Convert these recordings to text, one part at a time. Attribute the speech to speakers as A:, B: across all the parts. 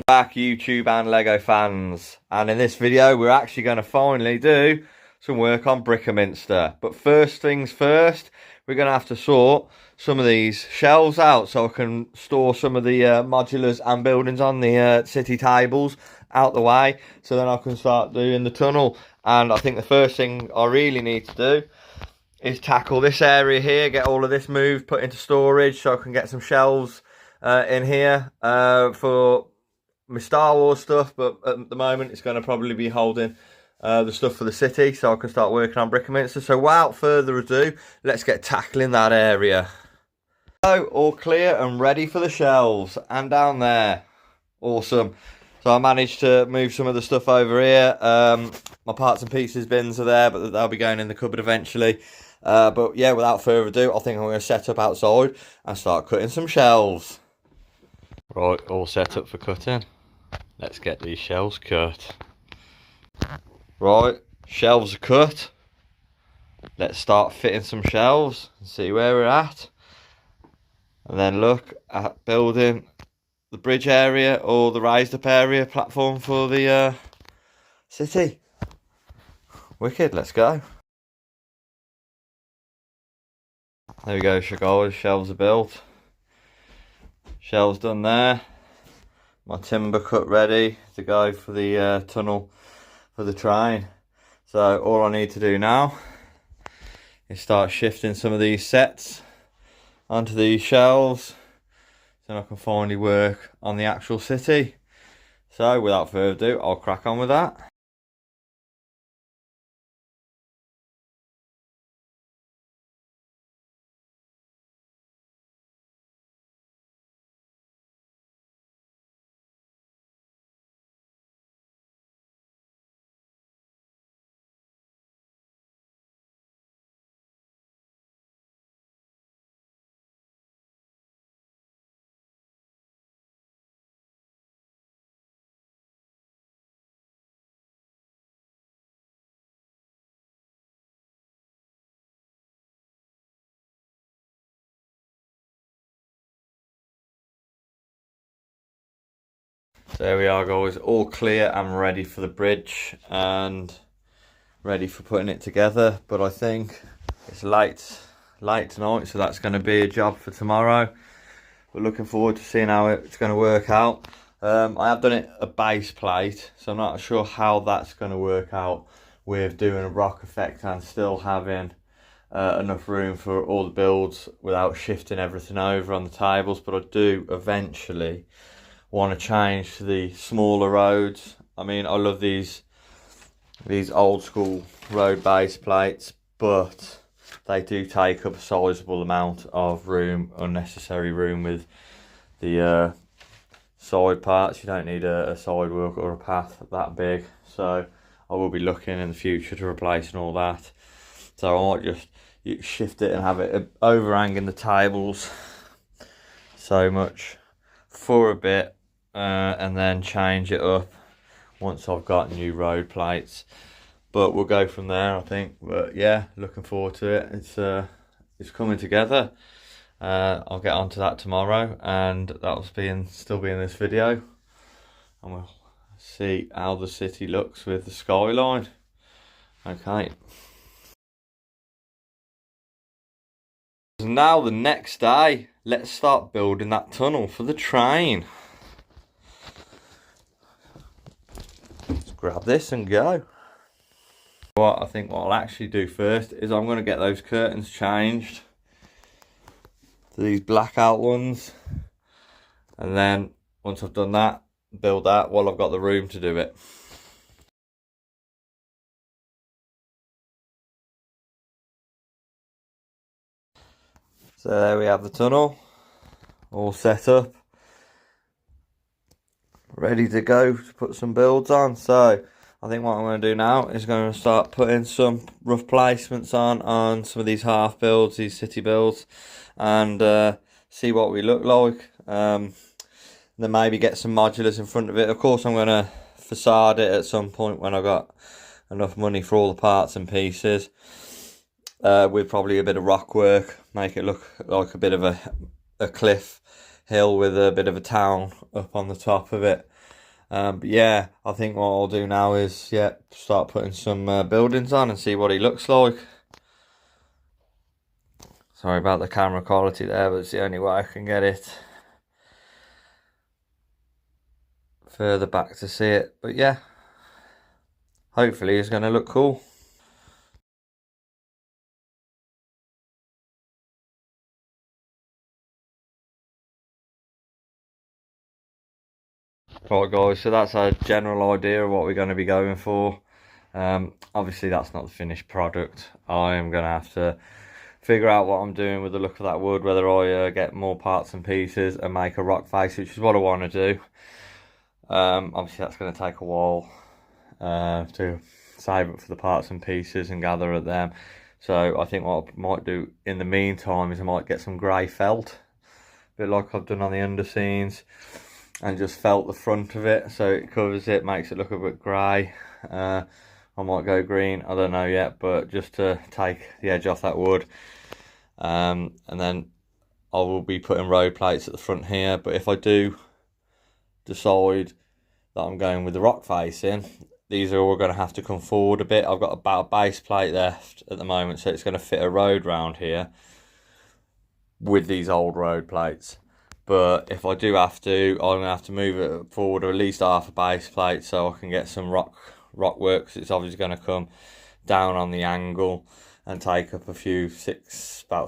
A: Back YouTube and Lego fans, and in this video we're actually going to finally do some work on Brickerminster. But first things first, we're going to have to sort some of these shelves out so I can store some of the modulars and buildings on the city tables out the way, so then I can start doing the tunnel. And I think the first thing I really need to do is tackle this area here, get all of this moved, put into storage so I can get some shelves in here for my Star Wars stuff. But at the moment it's going to probably be holding the stuff for the city so I can start working on Brickerminster. So without further ado, let's get tackling that area. So all clear and ready for the shelves, and down there, awesome. So I managed to move some of the stuff over here. My parts and pieces bins are there, but they'll be going in the cupboard eventually. But yeah, without further ado, I think I'm going to set up outside and start cutting some shelves. Right, all set up for cutting. Let's get these shelves cut. Right, shelves are cut. Let's start fitting some shelves and see where we're at. And then look at building the bridge area or the raised up area platform for the city. Wicked, let's go. There we go, guys, shelves are built. Shelves done there. My timber cut ready to go for the tunnel for the train. So all I need to do now is start shifting some of these sets onto these shelves so I can finally work on the actual city. So without further ado, I'll crack on with that. So there we are, guys, all clear and ready for the bridge and ready for putting it together. But I think it's late tonight, so that's going to be a job for tomorrow. We're looking forward to seeing how it's going to work out. I have done it a base plate, so I'm not sure how that's going to work out with doing a rock effect and still having enough room for all the builds without shifting everything over on the tables. But I do eventually want to change to the smaller roads. I mean, I love these old school road base plates, but they do take up a sizable amount of room, unnecessary room with the side parts. You don't need a sidewalk or a path that big, so I will be looking in the future to replacing all that. So I might just shift it and have it overhanging the tables so much for a bit, and then change it up once I've got new road plates. But we'll go from there, I think. But yeah, looking forward to it. It's coming together. I'll get onto that tomorrow, and that'll still be in this video, and we'll see how the city looks with the skyline. Okay. Now the next day, let's start building that tunnel for the train. Let's grab this and go. I think what I'll actually do first is I'm going to get those curtains changed to these blackout ones, and then once I've done that, build that while I've got the room to do it. So there we have the tunnel all set up, ready to go to put some builds on. So I think what I'm going to do now is going to start putting some rough placements on some of these half builds, these city builds, and see what we look like. Then maybe get some modulars in front of it. Of course, I'm going to facade it at some point when I got enough money for all the parts and pieces, with probably a bit of rock work, make it look like a bit of a cliff hill with a bit of a town up on the top of it. But yeah, I think what I'll do now is, yeah, start putting some buildings on and see what he looks like. Sorry about the camera quality there, but it's the only way I can get it further back to see it. But yeah, hopefully it's going to look cool. Right guys, so that's a general idea of what we're going to be going for. Obviously that's not the finished product. I am going to have to figure out what I'm doing with the look of that wood, whether I get more parts and pieces and make a rock face, which is what I want to do. Obviously that's going to take a while to save up for the parts and pieces and gather at them. So I think what I might do in the meantime is I might get some grey felt, a bit like I've done on the underseams, and just felt the front of it so it covers it, makes it look a bit grey. I might go green, I don't know yet, but just to take the edge off that wood. And then I will be putting road plates at the front here. But if I do decide that I'm going with the rock facing, these are all going to have to come forward a bit. I've got about a base plate left at the moment, so it's going to fit a road round here with these old road plates. But if I do have to, I'm going to have to move it forward at least half a base plate so I can get some rock work, because it's obviously going to come down on the angle and take up about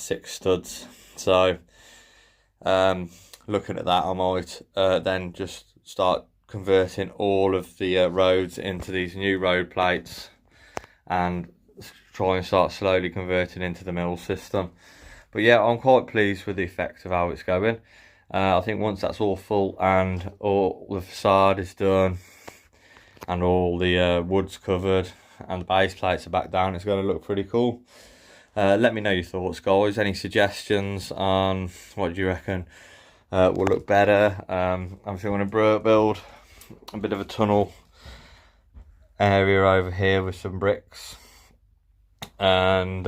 A: six studs. So looking at that, I might then just start converting all of the roads into these new road plates and try and start slowly converting into the mill system. But yeah, I'm quite pleased with the effect of how it's going. I think once that's all full and all the facade is done and all the wood's covered and the base plates are back down, it's going to look pretty cool. Let me know your thoughts, guys. Any suggestions on what do you reckon will look better? Obviously I want to build a bit of a tunnel area over here with some bricks, and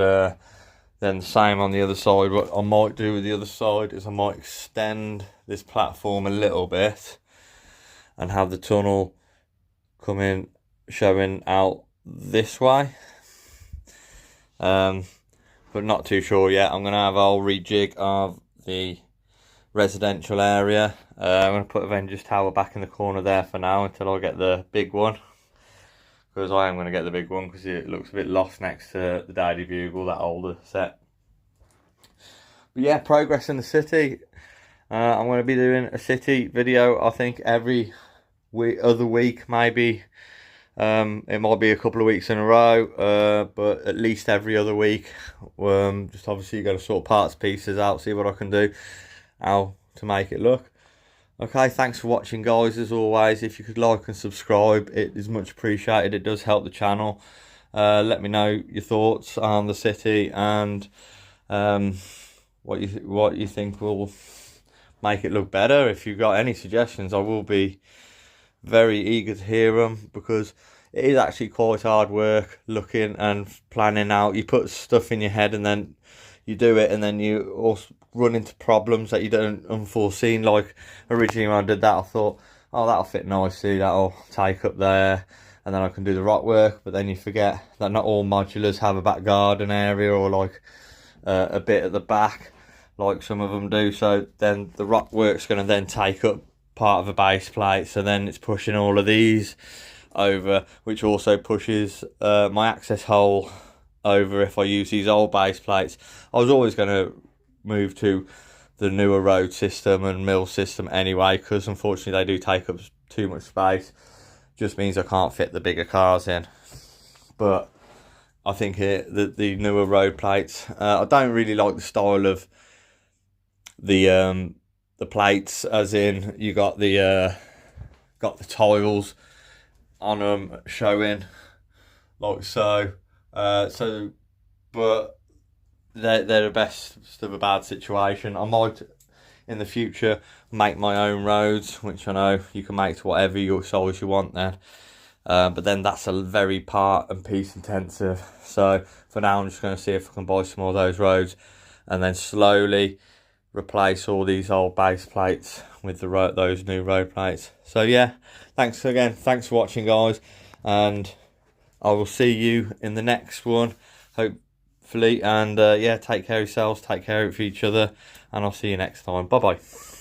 A: then the same on the other side. What I might do with the other side is I might extend this platform a little bit and have the tunnel come in showing out this way. But not too sure yet. I'm going to have a whole rejig of the residential area. I'm going to put a Avengers Tower back in the corner there for now until I get the big one, because I am going to get the big one because it looks a bit lost next to the Daily Bugle, that older set. But yeah, progress in the city. I'm going to be doing a city video, I think, every other week, maybe. It might be a couple of weeks in a row, but at least every other week. Just obviously got to sort parts, pieces out, see what I can do, how to make it look. Okay, thanks for watching, guys. As always, if you could like and subscribe, it is much appreciated. It does help the channel. Let me know your thoughts on the city and what you think will make it look better. If you've got any suggestions, I will be very eager to hear them, because it is actually quite hard work looking and planning out. You put stuff in your head and then you do it, and then you also run into problems that you don't unforeseen. Like originally when I did that, I thought, oh, that'll fit nicely, that'll take up there, and then I can do the rock work. But then you forget that not all modulars have a back garden area, or like a bit at the back like some of them do. So then the rock work's going to then take up part of a base plate, so then it's pushing all of these over, which also pushes my access hole over if I use these old base plates. I was always going to move to the newer road system and mill system anyway, because unfortunately they do take up too much space. Just means I can't fit the bigger cars in. But I think the newer road plates, I don't really like the style of the plates, as in you got the tiles on them showing like so. But they're the best of a bad situation. I might in the future make my own roads, which I know you can make to whatever your size you want then. But then that's a very part and piece intensive. So for now I'm just going to see if I can buy some more of those roads and then slowly replace all these old base plates with those new road plates. So yeah, thanks again, thanks for watching guys, and I will see you in the next one hopefully, and yeah, take care of yourselves, take care of each other, and I'll see you next time. Bye bye.